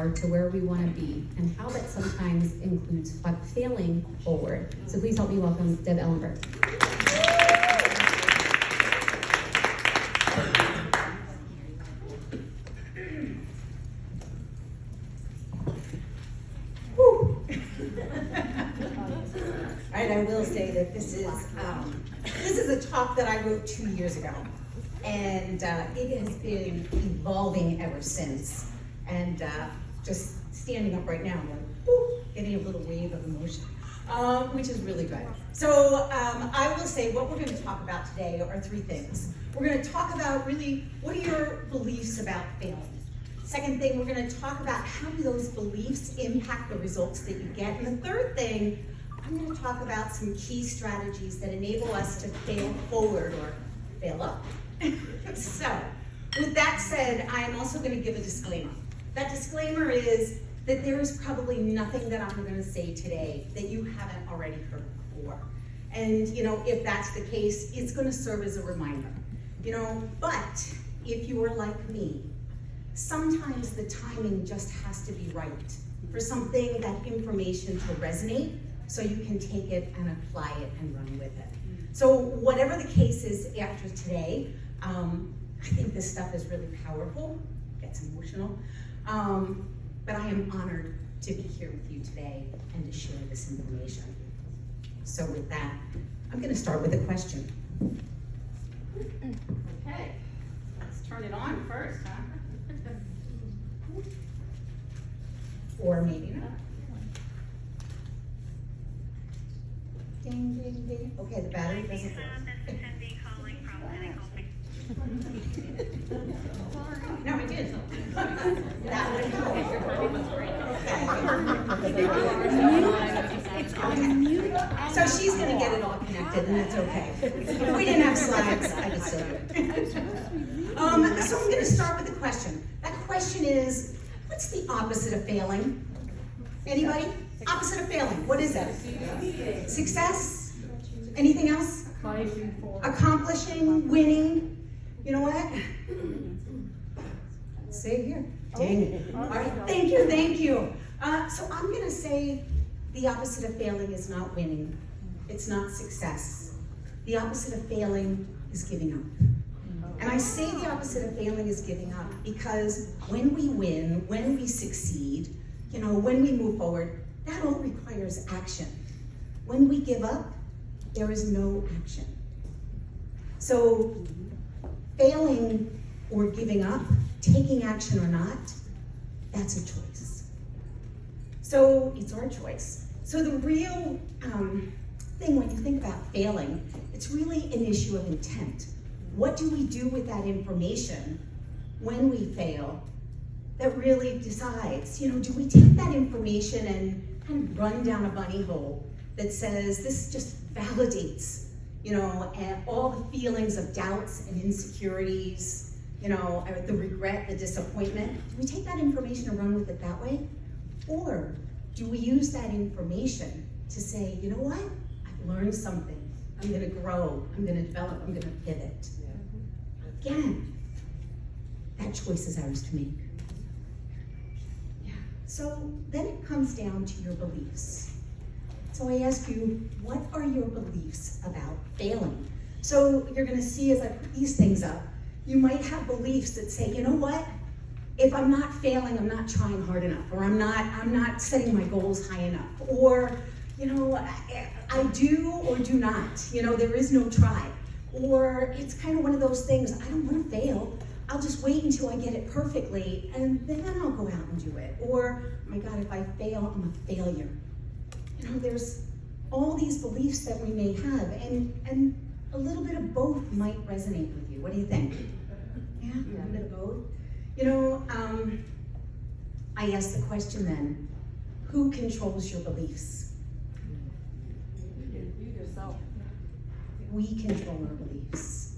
are to where we want to be, and how that sometimes includes failing forward. So please help me welcome Deb Ellenberg. I will say that this is a talk that I wrote 2 years ago, and it has been evolving ever since. And just standing up right now, I'm like, whoo, getting a little wave of emotion, which is really good. So I will say what we're going to talk about today are 3 things. We're going to talk about really what are your beliefs about failing. Second thing, we're going to talk about how do those beliefs impact the results that you get. And the third thing, I'm going to talk about some key strategies that enable us to fail forward or fail up. So, with that said, I am also going to give a disclaimer. That disclaimer is that there is probably nothing that I'm going to say today that you haven't already heard before. And, if that's the case, it's going to serve as a reminder. But if you are like me, sometimes the timing just has to be right for something, that information to resonate, so you can take it and apply it and run with it. So whatever the case is after today, I think this stuff is really powerful, gets emotional, but I am honored to be here with you today and to share this information. So with that, I'm gonna start with a question. Okay, let's turn it on first, huh? Or maybe not. Ding, ding, ding. Okay, the battery doesn't work. No, I did. That would help. Okay. So she's going to get it all connected, and that's okay. If we didn't have slides, I could still do it. So I'm going to start with a question. That question is, what's the opposite of failing? Anybody? Opposite of failing. What is that? Success? Anything else? Accomplishing, winning. You know what? Say it here. Dang it. All right. Thank you. So I'm going to say the opposite of failing is not winning. It's not success. The opposite of failing is giving up. And I say the opposite of failing is giving up because when we win, when we succeed, when we move forward, that all requires action. When we give up, there is no action. So failing or giving up, taking action or not, that's a choice. So it's our choice. So the real thing when you think about failing, it's really an issue of intent. What do we do with that information when we fail that really decides, do we take that information and kind of run down a bunny hole that says this just validates, and all the feelings of doubts and insecurities, the regret, the disappointment. Do we take that information and run with it that way? Or do we use that information to say, you know what? I've learned something. I'm going to grow. I'm going to develop. I'm going to pivot. Again, that choice is ours to make. Yeah. So then it comes down to your beliefs. So I ask you, what are your beliefs about failing? So you're going to see as I put these things up, you might have beliefs that say, you know what? If I'm not failing, I'm not trying hard enough, or I'm not setting my goals high enough, or I do or do not. There is no try. Or it's kind of one of those things, I don't want to fail. I'll just wait until I get it perfectly, and then I'll go out and do it. Or, oh my God, if I fail, I'm a failure. There's all these beliefs that we may have, and a little bit of both might resonate with you. What do you think? Yeah, a little bit of both. I ask the question then, who controls your beliefs? You yourself. We control our beliefs.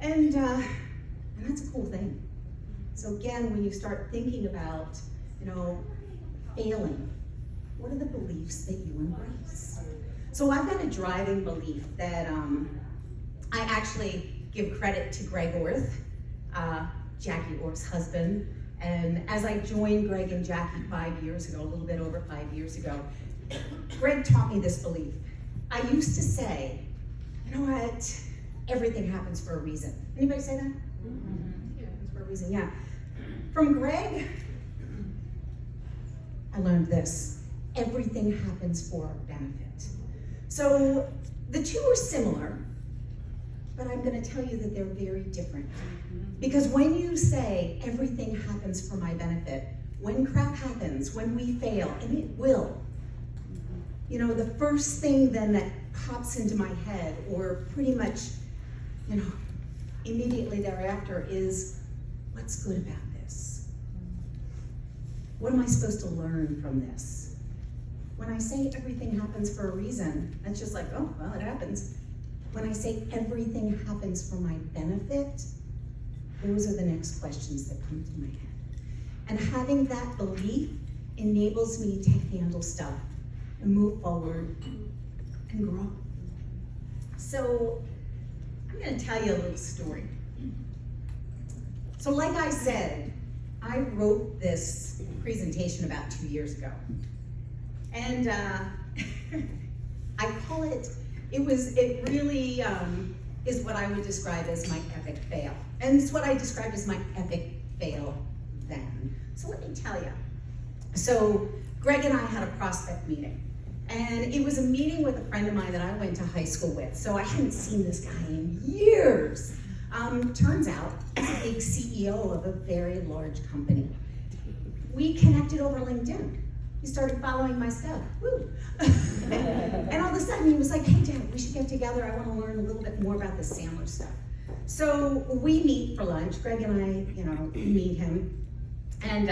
And that's a cool thing. So again, when you start thinking about, failing, what are the beliefs that you embrace? So I've got a driving belief that I actually give credit to Greg Orth, Jackie Orth's husband, And as I joined Greg and Jackie 5 years ago, a little bit over 5 years ago, Greg taught me this belief. I used to say, you know what, everything happens for a reason. Anybody say that? Mm-hmm. Yeah, it's for a reason, yeah. From Greg, I learned this. Everything happens for our benefit. So the two are similar, but I'm going to tell you that they're very different. Because when you say everything happens for my benefit, when crap happens, when we fail, and it will, you know, the first thing then that pops into my head, or pretty much, you know, immediately thereafter is, what's good about this? What am I supposed to learn from this? When I say everything happens for a reason, that's just like, oh, well, it happens. When I say everything happens for my benefit, those are the next questions that come to my head. And having that belief enables me to handle stuff and move forward and grow. So I'm going to tell you a little story. So like I said, I wrote this presentation about 2 years ago. And I call it, it really is what I would describe as my epic fail. And it's what I described as my epic fail then. So let me tell you. So Greg and I had a prospect meeting. And it was a meeting with a friend of mine that I went to high school with. So I hadn't seen this guy in years. Turns out, he's a big CEO of a very large company. We connected over LinkedIn. He started following my stuff. Woo! And all of a sudden he was like, hey Dad, we should get together. I want to learn a little bit more about the Sandler stuff. So we meet for lunch. Greg and I, you know, we meet him. And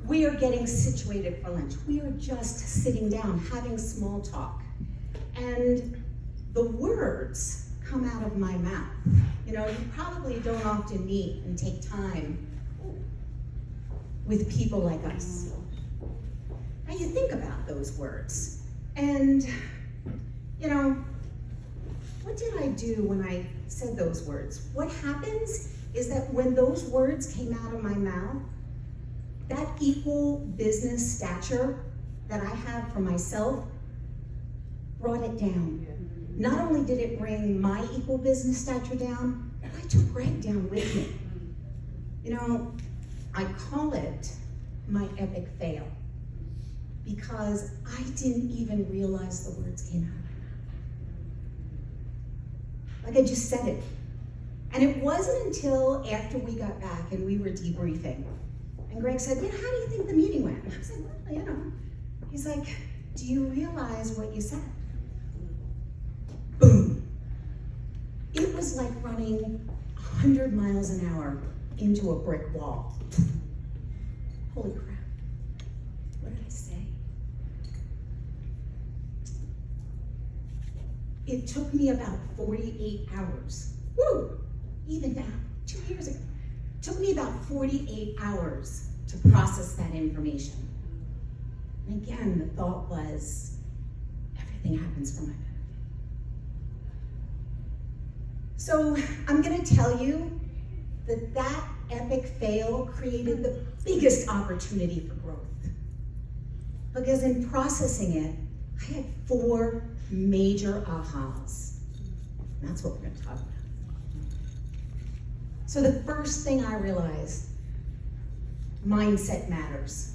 we are getting situated for lunch. We are just sitting down, having small talk. And the words come out of my mouth. You know, you probably don't often meet and take time with people like us. Now you think about those words. And, you know, what did I do when I said those words? What happens is that when those words came out of my mouth, that equal business stature that I have for myself brought it down. Not only did it bring my equal business stature down, but I took Greg down with me. You know, I call it my epic fail because I didn't even realize the words came out. Like I just said it. And it wasn't until after we got back and we were debriefing. And Greg said, you know, how do you think the meeting went? I said, well, you know. He's like, do you realize what you said? Boom. It was like running 100 miles an hour into a brick wall. Holy crap. What did I say? It took me about 48 hours. Woo! Even now, 2 years ago. It took me about 48 hours to process that information. And again, the thought was, everything happens for my benefit. So I'm gonna tell you that that epic fail created the biggest opportunity for growth. Because in processing it, I had 4 major ahas. And that's what we're gonna talk about. So the first thing I realized, mindset matters.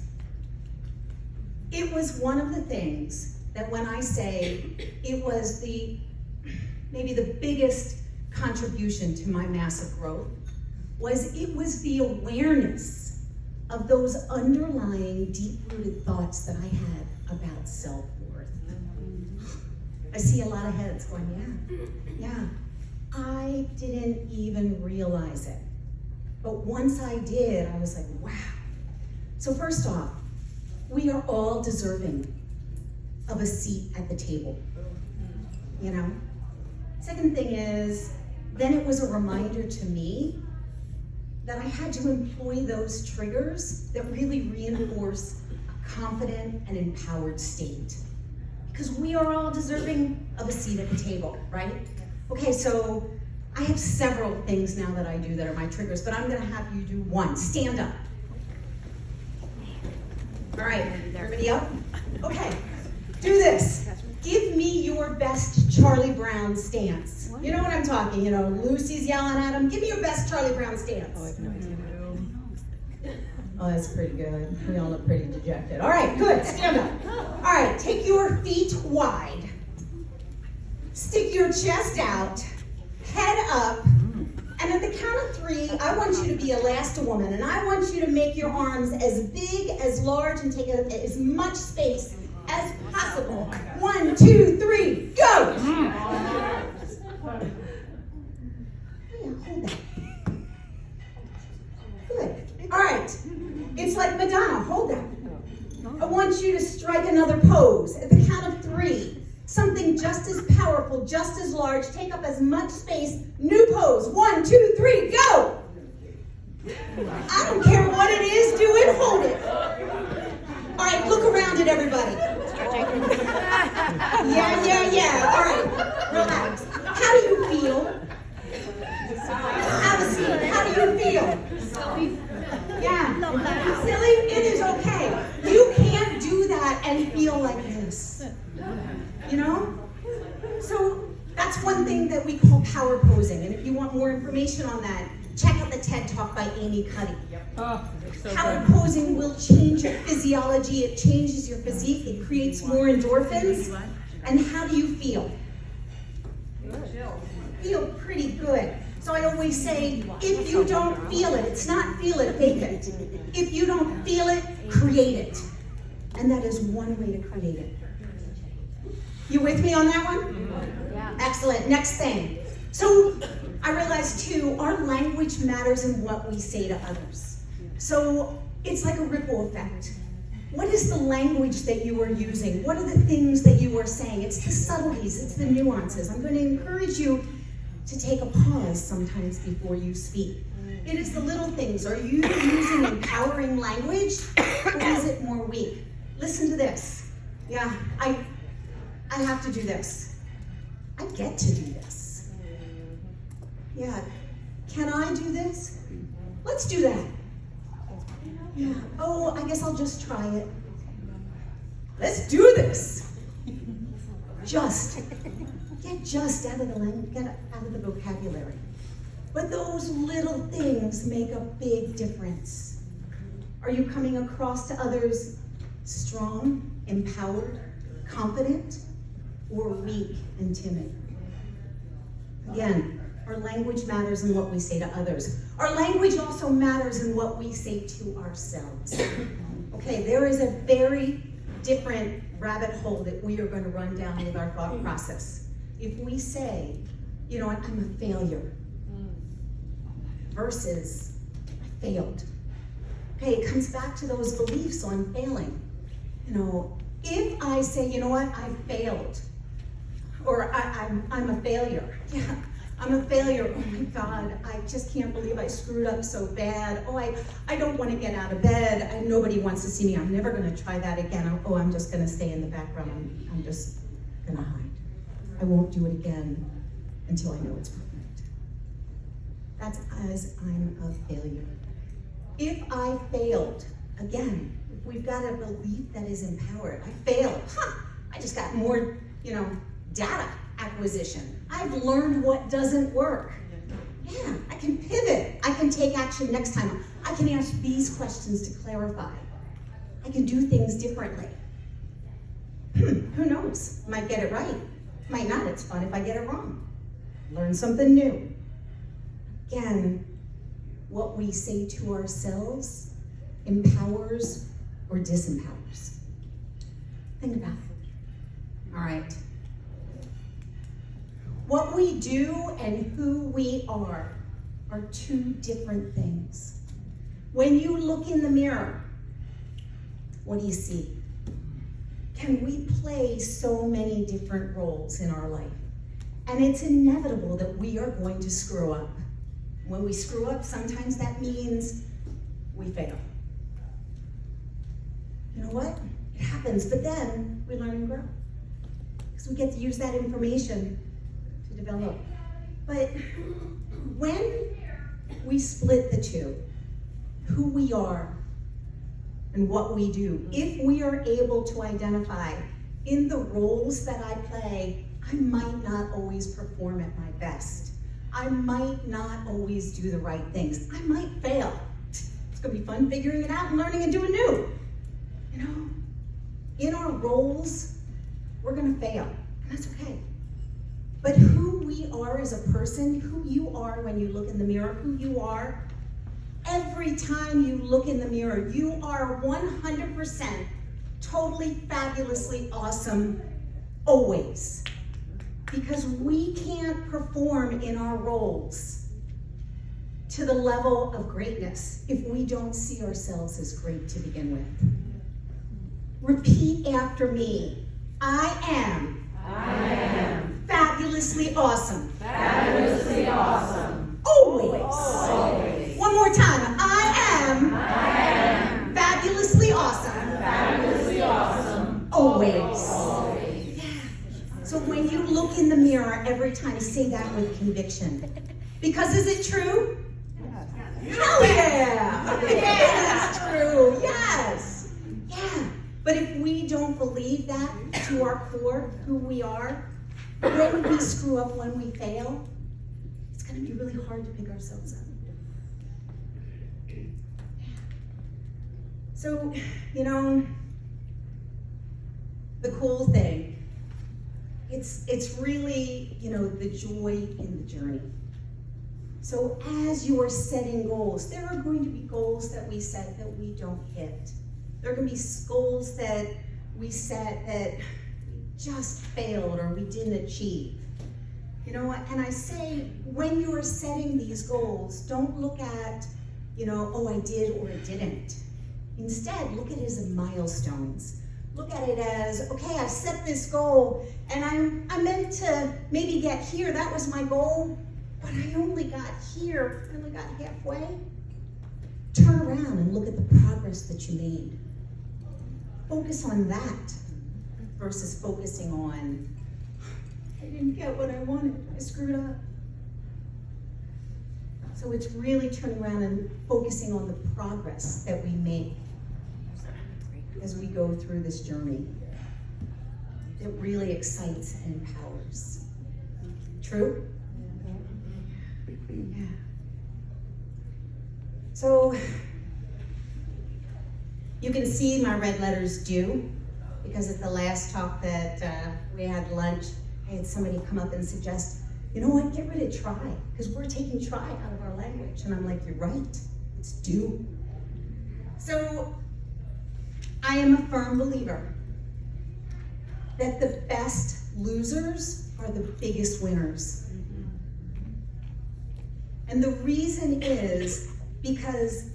It was one of the things that when I say it was maybe the biggest contribution to my massive growth, it was the awareness of those underlying deep-rooted thoughts that I had about self-worth. I see a lot of heads going, yeah. I didn't even realize it. But once I did, I was like, wow. So first off, we are all deserving of a seat at the table, you know? Second thing is, then it was a reminder to me that I had to employ those triggers that really reinforce a confident and empowered state. Because we are all deserving of a seat at the table, right? Okay, so I have several things now that I do that are my triggers, but I'm gonna have you do one. Stand up. All right, everybody up? Okay, do this. Give me your best Charlie Brown stance. You know what I'm talking, Lucy's yelling at him. Give me your best Charlie Brown stance. Oh, that's pretty good. We all look pretty dejected. All right, good, stand up. All right, take your feet wide. Stick your chest out, head up, and at the count of 3, I want you to be a last woman, and I want you to make your arms as big, as large, and take as much space as possible. 1, 2, 3, go! Yeah, hold that. Good. All right. It's like Madonna. Hold that. I want you to strike another pose. At the count of 3, something just as powerful, just as large, take up as much space. New pose. 1, 2, 3, go! I don't care what it is, do it, hold it. All right, look around at everybody. Yeah. All right, relax. How do you feel? Have a seat. How do you feel? Yeah. Silly? It is okay. You can't do that and feel like this. So that's one thing that we call power posing. And if you want more information on that, check out the TED Talk by Amy Cuddy. Power posing will change your physiology. It changes your physique. It creates more endorphins. And how do you feel? Feel pretty good. So I always say, if you don't feel it, it's not feel it, fake it. If you don't feel it, create it. And that is one way to create it. You with me on that one? Yeah. Excellent. Next thing. So I realized too, our language matters in what we say to others. So it's like a ripple effect. What is the language that you are using? What are the things that you are saying? It's the subtleties, it's the nuances. I'm going to encourage you to take a pause sometimes before you speak. It is the little things. Are you using empowering language, or is it more weak? Listen to this. Yeah, I have to do this. I get to do this. Yeah, can I do this? Let's do that. Yeah, oh, I guess I'll just try it. Let's do this. Get just out of the language, get out of the vocabulary. But those little things make a big difference. Are you coming across to others strong, empowered, confident, or weak and timid? Again, our language matters in what we say to others. Our language also matters in what we say to ourselves. Okay, there is a very different rabbit hole that we are going to run down with our thought process. If we say, you know what, I'm a failure, versus I failed. Okay, it comes back to those beliefs on failing. If I say, you know what, I failed, or I'm a failure. Yeah, I'm a failure. Oh my God, I just can't believe I screwed up so bad. Oh, I don't want to get out of bed. Nobody wants to see me. I'm never going to try that again. Oh, I'm just going to stay in the background. I'm just going to hide. I won't do it again until I know it's perfect. That's as I'm a failure. If I failed, again, if we've got a belief that is empowered, I failed. I just got more, data acquisition. I've learned what doesn't work. Yeah, I can pivot. I can take action next time. I can ask these questions to clarify. I can do things differently. Who knows? Might get it right. Might not. It's fun if I get it wrong. Learn something new. Again, what we say to ourselves empowers or disempowers. Think about it. All right. What we do and who we are two different things. When you look in the mirror, what do you see? Can we play so many different roles in our life? And it's inevitable that we are going to screw up. When we screw up, sometimes that means we fail. You know what? It happens, but then we learn and grow. Because we get to use that information to develop. But when we split the two, who we are and what we do, if we are able to identify in the roles that I play, I might not always perform at my best. I might not always do the right things. I might fail. It's gonna be fun figuring it out and learning and doing new. You know, in our roles, we're gonna fail, and that's okay. But who we are as a person, who you are when you look in the mirror, who you are, every time you look in the mirror, you are 100% totally fabulously awesome, always. Because we can't perform in our roles to the level of greatness if we don't see ourselves as great to begin with. Repeat after me. I am fabulously awesome. Fabulously awesome. Always. Always. One more time. I am fabulously awesome. Fabulously awesome. Always. So when you look in the mirror every time, say that with conviction. Because is it true? Hell yeah! It's true, yes! Yeah. But if we don't believe that to our core, who we are, when we screw up, when we fail, it's gonna be really hard to pick ourselves up. So, you know, the cool thing, it's really, you know, the joy in the journey. So as you are setting goals, there are going to be goals that we set that we don't hit. There are going to be goals that we set that we just failed or we didn't achieve. You know, and I say, when you are setting these goals, don't look at, you know, oh, I did or I didn't. Instead, look at it as milestones. Look at it as, okay, I set this goal and I meant to maybe get here. That was my goal, but I only got here, I only got halfway. Turn around and look at the progress that you made. Focus on that versus focusing on, I didn't get what I wanted, I screwed up. So it's really turning around and focusing on the progress that we make as we go through this journey. It really excites and empowers. True? Yeah. So, you can see my red letters do, because at the last talk that we had lunch, I had somebody come up and suggest, you know what, get rid of try, because we're taking try out of our language. And I'm like, you're right, it's do. So, I am a firm believer that the best losers are the biggest winners. And the reason is because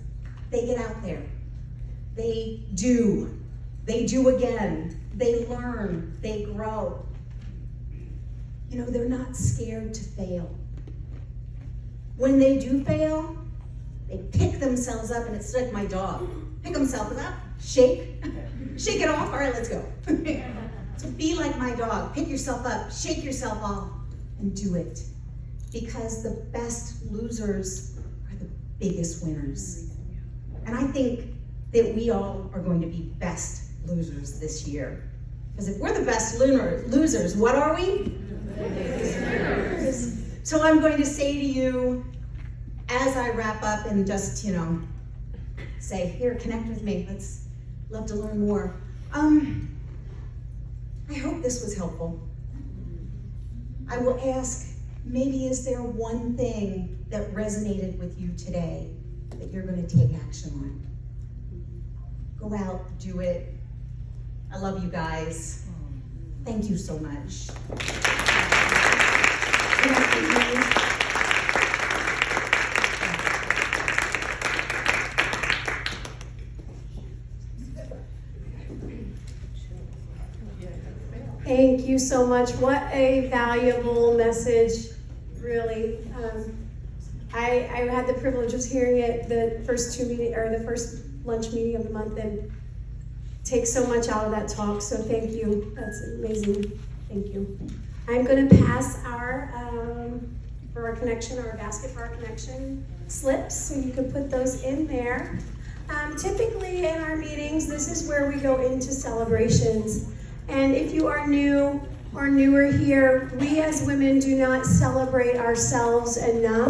they get out there. They do again, they learn, they grow. You know, they're not scared to fail. When they do fail, they pick themselves up, and it's like my dog. Pick themselves up, shake it off, all right, let's go. So be like my dog, pick yourself up, shake yourself off, and do it. Because the best losers are the biggest winners. And I think that we all are going to be best losers this year. Because if we're the best losers, what are we? So I'm going to say to you, as I wrap up and just, you know, say, here, connect with me. Let's love to learn more. I hope this was helpful. I will ask, maybe is there one thing that resonated with you today that you're going to take action on? Go out, do it. I love you guys. Thank you so much. Thank you so much. What a valuable message, really. I had the privilege of hearing it the first lunch meeting of the month, and take so much out of that talk. So thank you. That's amazing. Thank you. I'm going to pass our for our connection, our basket for our connection slips, so you can put those in there. Typically in our meetings, this is where we go into celebrations. And if you are new or newer here, we as women do not celebrate ourselves enough.